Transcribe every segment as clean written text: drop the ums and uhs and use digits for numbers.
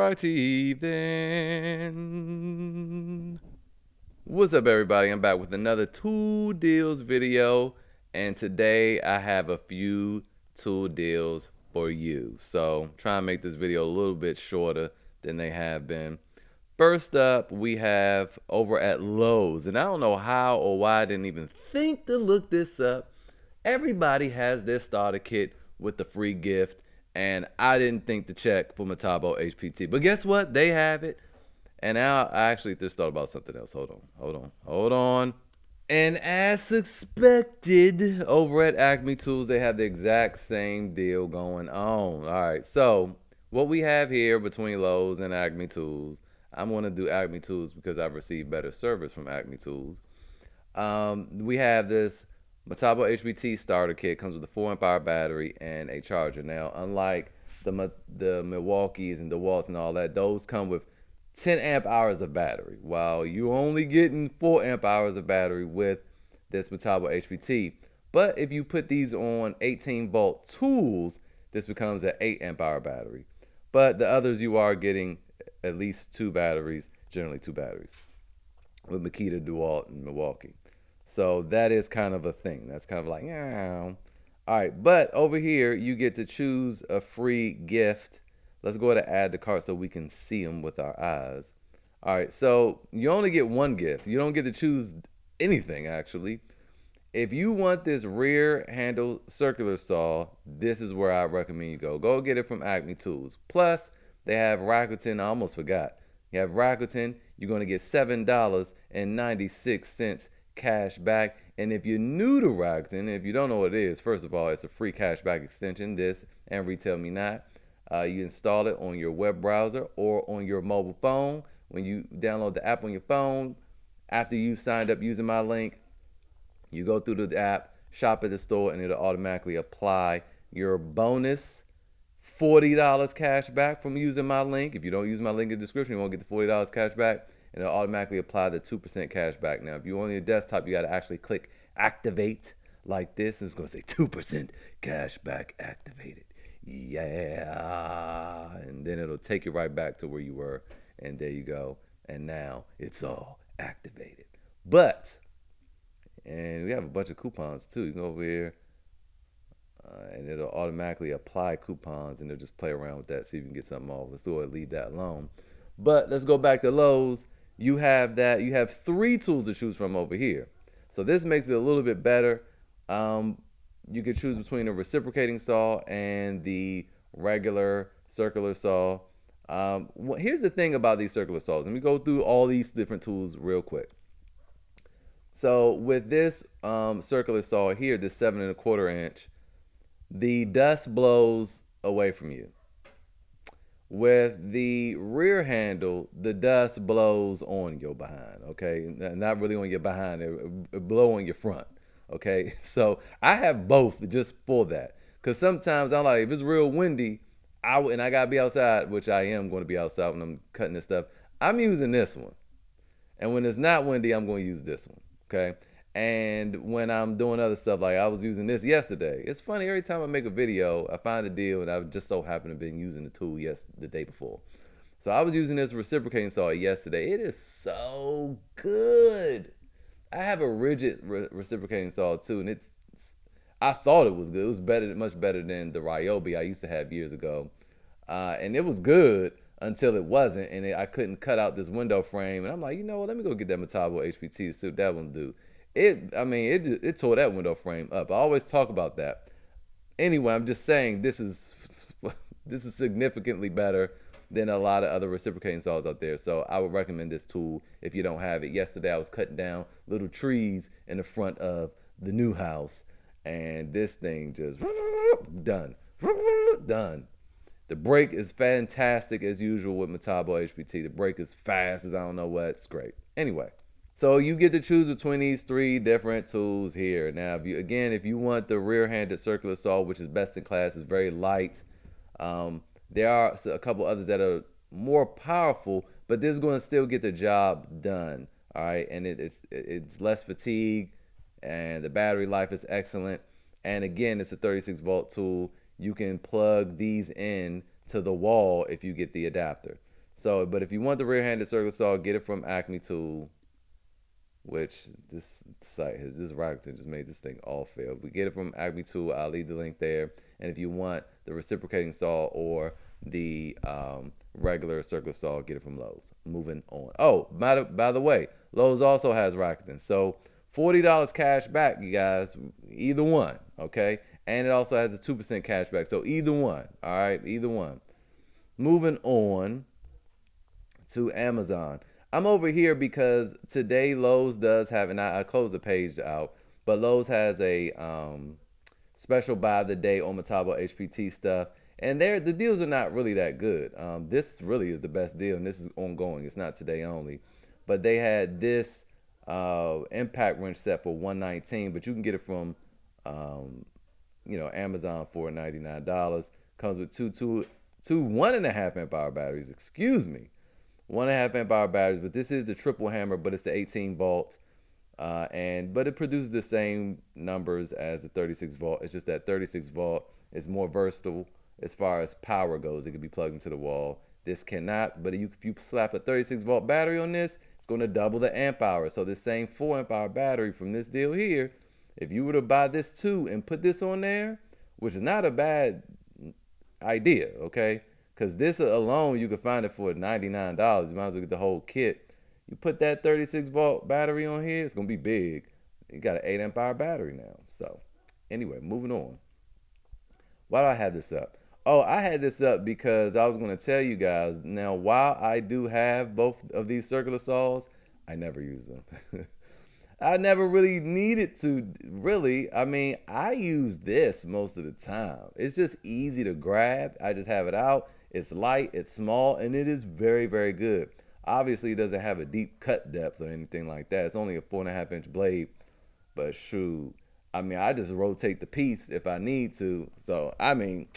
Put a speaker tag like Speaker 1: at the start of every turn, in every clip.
Speaker 1: Alrighty then. What's up, everybody? I'm back with another tool deals video, and today I have a few tool deals for you. So try and make this video a little bit shorter than they have been. First up, we have over at Lowe's, and I don't know how or why I didn't even think to look this up. Everybody has their starter kit with the free gift, and I didn't think to check for Metabo HPT. But guess what? They have it. And now I actually just thought about something else. Hold on. And as expected, over at Acme Tools, they have the exact same deal going on. All right, so what we have here between Lowe's and Acme Tools, I'm going to do Acme Tools because I've received better service from Acme Tools. We have this Metabo HPT starter kit. Comes with a 4 amp hour battery and a charger. Now, unlike the Milwaukees and DeWalt's and all that, those come with 10 amp hours of battery, while you're only getting 4 amp hours of battery with this Metabo HPT. But if you put these on 18-volt tools, this becomes an 8 amp hour battery. But the others, you are getting at least 2 batteries, generally 2 batteries, with Makita, DeWalt, and Milwaukee. So that is kind of a thing. That's kind of like, yeah. All right, but over here, you get to choose a free gift. Let's go ahead and add the cart so we can see them with our eyes. All right, so you only get one gift. You don't get to choose anything, actually. If you want this rear handle circular saw, this is where I recommend you go. Go get it from Acme Tools. Plus, they have Rakuten. I almost forgot. You have Rakuten. You're going to get $7.96 cash back. And if you're new to Rakuten, if you don't know what it is, first of all, it's a free cashback extension, this and Retail Me Not. You install it on your web browser or on your mobile phone. When you download the app on your phone, after you've signed up using my link, you go through the app, shop at the store, and it'll automatically apply your bonus $40 cash back from using my link. If you don't use my link in the description, you won't get the $40 cash back, and it'll automatically apply the 2% cash back. Now, if you're on your desktop, you got to actually click activate like this. It's going to say 2% cash back activated. Yeah, and then it'll take you right back to where you were, and there you go. And now it's all activated. And we have a bunch of coupons too. You can go over here, and it'll automatically apply coupons, and it'll just play around with that, see if you can get something off. Let's go ahead and leave that alone. But let's go back to Lowe's. You have 3 tools to choose from over here. So this makes it a little bit better. You could choose between a reciprocating saw and the regular circular saw. Here's the thing about these circular saws. Let me go through all these different tools real quick. So with this circular saw here, this 7 1/4 inch, the dust blows away from you. With the rear handle, the dust blows on your behind, okay? Not really on your behind, it blow on your front. Okay, so I have both just for that, because sometimes I'm like, if it's real windy, and I gotta be outside, which I am going to be outside when I'm cutting this stuff, I'm using this one, and when it's not windy, I'm going to use this one. Okay, and when I'm doing other stuff, like I was using this yesterday. It's funny, every time I make a video, I find a deal, and I just so happen to have been using the tool the day before. So I was using this reciprocating saw yesterday. It is so good. I have a rigid reciprocating saw too, and I thought it was good. It was better, much better than the Ryobi I used to have years ago, and it was good until it wasn't, and I couldn't cut out this window frame. And I'm like, you know what? Let me go get that Metabo HPT to see what that one do. It tore that window frame up. I always talk about that. Anyway, I'm just saying this is significantly better than a lot of other reciprocating saws out there. So I would recommend this tool if you don't have it. Yesterday I was cutting down little trees in the front of the new house, and this thing just done. The brake is fantastic as usual with Metabo HPT. The brake is fast as I don't know what. It's great. Anyway, so you get to choose between these 3 different tools here. Now, if you want the rear-handed circular saw, which is best in class, is very light. There are a couple others that are more powerful, but this is going to still get the job done. All right, and it's less fatigue, and the battery life is excellent. And again, it's a 36-volt tool. You can plug these in to the wall if you get the adapter. So, but if you want the rear-handed circular saw, get it from Acme Tool, which this site has, this Rakuten just made this thing all fail. We get it from Acme Tool. I'll leave the link there. And if you want the reciprocating saw or the regular circular saw, get it from Lowe's. Moving on. Oh, by the way, Lowe's also has Rakuten. So $40 cash back, you guys. Either one, okay? And it also has a 2% cash back. So either one, all right? Either one. Moving on to Amazon. I'm over here because today Lowe's does have, and I closed the page out, but Lowe's has a special buy of the day on Metabo HPT stuff, and the deals are not really that good. This really is the best deal, and this is ongoing. It's not today only, but they had this impact wrench set for $119, but you can get it from Amazon for $99. Comes with two 1.5 amp hour batteries. Excuse me. 1.5 amp hour batteries, but this is the triple hammer, but it's the 18 volt, but it produces the same numbers as the 36 volt. It's just that 36 volt is more versatile as far as power goes. It can be plugged into the wall. This cannot, but if you slap a 36 volt battery on this, it's going to double the amp hour. So this same 4 amp hour battery from this deal here, if you were to buy this too and put this on there, which is not a bad idea, okay? Because this alone, you can find it for $99. You might as well get the whole kit. You put that 36 volt battery on here, it's going to be big. You got an 8 amp hour battery now. So, anyway, moving on. Why do I have this up? Oh, I had this up because I was going to tell you guys. Now, while I do have both of these circular saws, I never use them. I never really needed to, really. I mean, I use this most of the time. It's just easy to grab. I just have it out. It's light, it's small, and it is very, very good. Obviously, it doesn't have a deep cut depth or anything like that. It's only a 4.5-inch blade, but shoot, I mean, I just rotate the piece if I need to. So, I mean,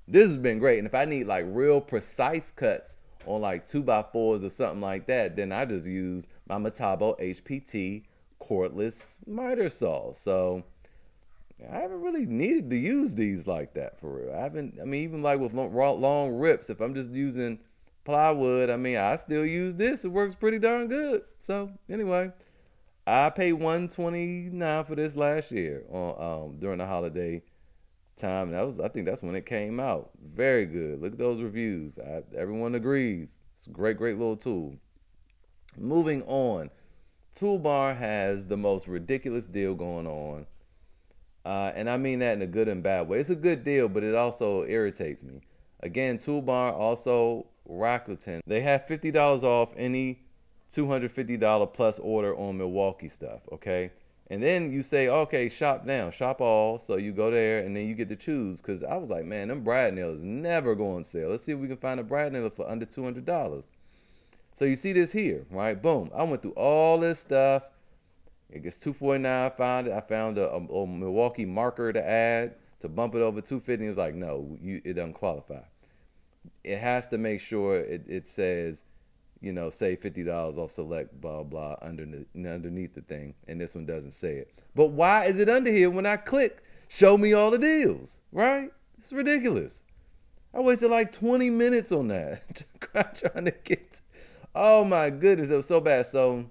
Speaker 1: this has been great. And if I need like real precise cuts on like 2x4s or something like that, then I just use my Metabo HPT cordless miter saw. So I haven't really needed to use these like that for real. I mean, even like with long rips, if I'm just using plywood, I mean, I still use this. It works pretty darn good. So anyway, I paid $129 for this last year on during the holiday time. I think that's when it came out. Very good. Look at those reviews. Everyone agrees. It's a great, great little tool. Moving on, Toolbarn has the most ridiculous deal going on. And I mean that in a good and bad way. It's a good deal, but it also irritates me. Again, Toolbarn, also Rakuten, they have $50 off any $250 plus order on Milwaukee stuff, okay? And then you say, okay, shop now, shop all. So you go there and then you get to choose. Because I was like, man, them brad nails never go on sale. Let's see if we can find a brad nail for under $200. So you see this here, right? Boom. I went through all this stuff. It gets $249. I found a Milwaukee marker to add to bump it over $250. It was like, no, it doesn't qualify. It has to make sure it says, say $50 off select blah blah underneath the thing, and this one doesn't say it. But why is it under here when I click show me all the deals? Right? It's ridiculous. I wasted like 20 minutes on that trying to get. Oh my goodness, it was so bad. So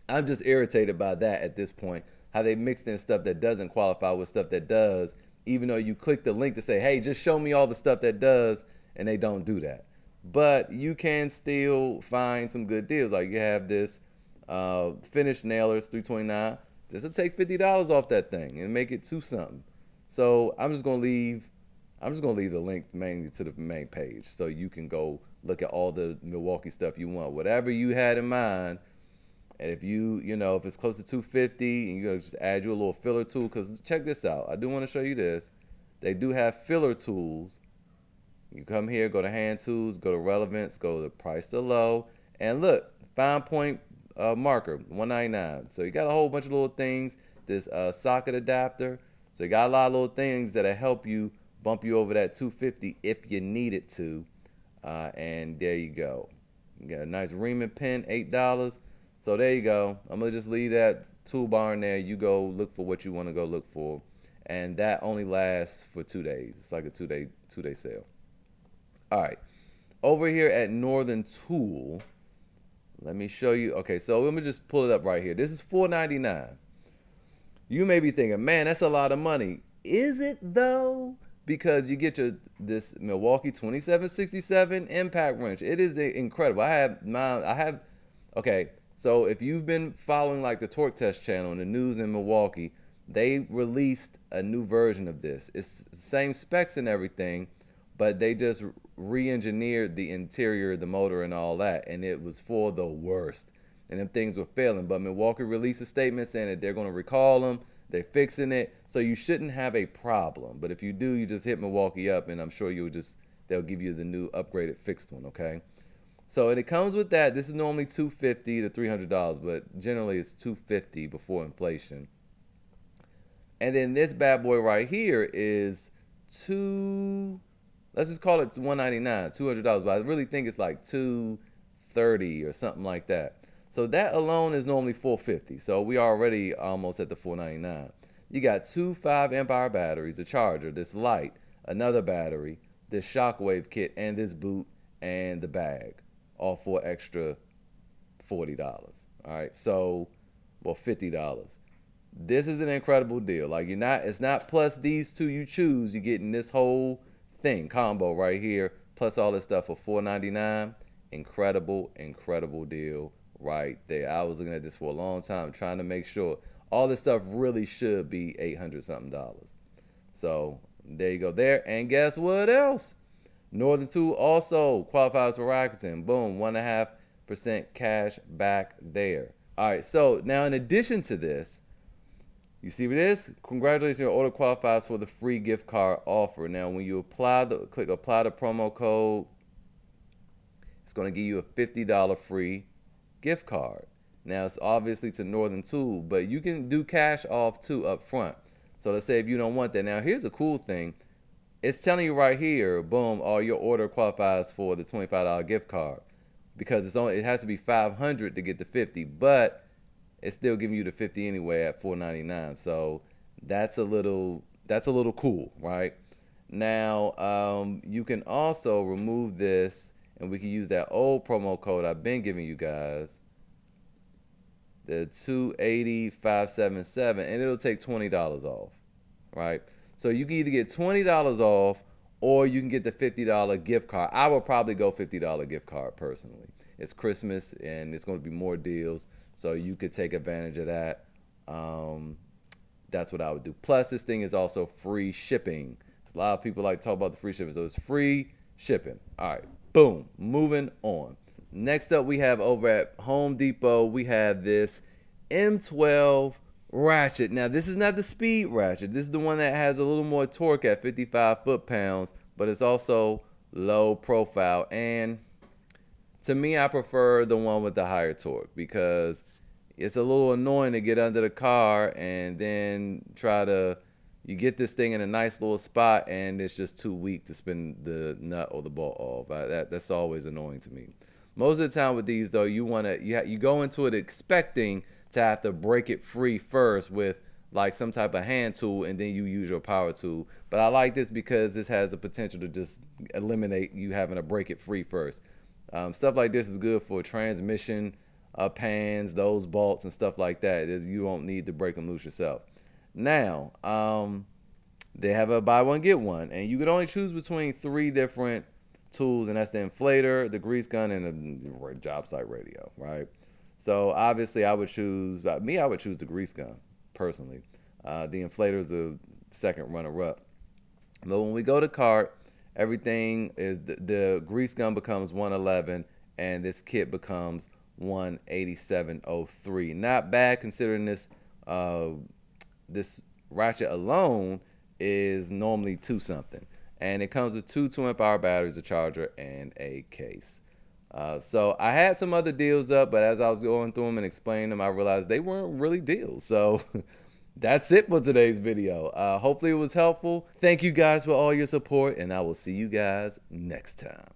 Speaker 1: I'm just irritated by that at this point. How they mixed in stuff that doesn't qualify with stuff that does, even though you click the link to say, hey, just show me all the stuff that does, and they don't do that. But you can still find some good deals. Like you have this finished nailers, $329. This will take $50 off that thing and make it $2 something. So I'm just gonna leave the link mainly to the main page, so you can go look at all the Milwaukee stuff you want, whatever you had in mind. And if if it's close to $250, and you're gonna just add you a little filler tool, because check this out. I do want to show you this. They do have filler tools. You come here, go to hand tools, go to relevance, go to price to low, and look, fine point marker, $199. So you got a whole bunch of little things. This socket adapter. So you got a lot of little things that'll help you bump you over that $250 if you need it to. And there you go. You got a nice Riemann pen, $8. So there you go. I'm gonna just leave that Toolbarn there. You go look for what you want to go look for, and that only lasts for 2 days. It's like a two day sale. All right. over here at Northern Tool, let me show you. Okay, so let me just pull it up right here. This is $4.99. You may be thinking, man, that's a lot of money. Is it though? Because you get this Milwaukee 2767 impact wrench. It is incredible. I have mine. Okay. So if you've been following like the Torque Test channel and the news in Milwaukee, they released a new version of this. It's the same specs and everything, but they just re-engineered the interior, the motor, and all that, and it was for the worst. And them things were failing. But Milwaukee released a statement saying that they're going to recall them. They're fixing it, so you shouldn't have a problem. But if you do, you just hit Milwaukee up, and I'm sure they'll give you the new upgraded fixed one. Okay. So and it comes with that. This is normally $250 to $300, but generally it's $250 before inflation. And then this bad boy right here is let's just call it $199, $200, but I really think it's like $230 or something like that. So that alone is normally $450. So we are already almost at the $499. You got two 5 amp-hour batteries, a charger, this light, another battery, this shockwave kit, and this boot and the bag, all for extra $40. All right, so well $50. This is an incredible deal. Like it's not plus these two you choose. You're getting this whole thing combo right here, plus all this stuff for $499. Incredible deal right there. I was looking at this for a long time, trying to make sure all this stuff really should be $800 something. So there you go there. And guess what else? Northern Tool also qualifies for Rakuten. Boom, 1.5% cash back there. All right, so now in addition to this, you see what it is? Congratulations, your order qualifies for the free gift card offer. Now, when you click apply the promo code, it's going to give you a $50 free gift card. Now, it's obviously to Northern Tool, but you can do cash off too up front. So let's say if you don't want that. Now, here's a cool thing. It's telling you right here, boom, your order qualifies for the $25 gift card because it has to be $500 to get the 50, but it's still giving you the 50 anyway at $4.99. So that's a little cool, right? Now, you can also remove this, and we can use that old promo code I've been giving you guys, the 280-577, and it'll take $20 off, right? So you can either get $20 off, or you can get the $50 gift card. I would probably go $50 gift card personally. It's Christmas, and it's going to be more deals. So you could take advantage of that. That's what I would do. Plus, this thing is also free shipping. A lot of people like to talk about the free shipping. So it's free shipping. All right, boom, moving on. Next up, we have over at Home Depot, we have this M12 ratchet. Now, this is not the speed ratchet. This is the one that has a little more torque at 55 foot-pounds, but it's also low profile. And to me, I prefer the one with the higher torque because it's a little annoying to get under the car and then you get this thing in a nice little spot and it's just too weak to spin the nut or the bolt off. That's always annoying to me. Most of the time with these though, you go into it expecting to have to break it free first with like some type of hand tool, and then you use your power tool. But I like this because this has the potential to just eliminate you having to break it free first. Stuff like this is good for transmission pans, those bolts and stuff like that. You don't need to break them loose yourself. Now, they have a buy one, get one, and you can only choose between 3 different tools, and that's the inflator, the grease gun, and the job site radio, right? So obviously I would choose the grease gun, personally. The inflator is the second runner-up. But when we go to cart, everything is the grease gun becomes $111, and this kit becomes $187.03. Not bad considering this ratchet alone is normally $2 something, and it comes with 2 2-amp-hour batteries, a charger, and a case. So I had some other deals up, but as I was going through them and explaining them, I realized they weren't really deals. So that's it for today's video. Hopefully it was helpful. Thank you guys for all your support, and I will see you guys next time.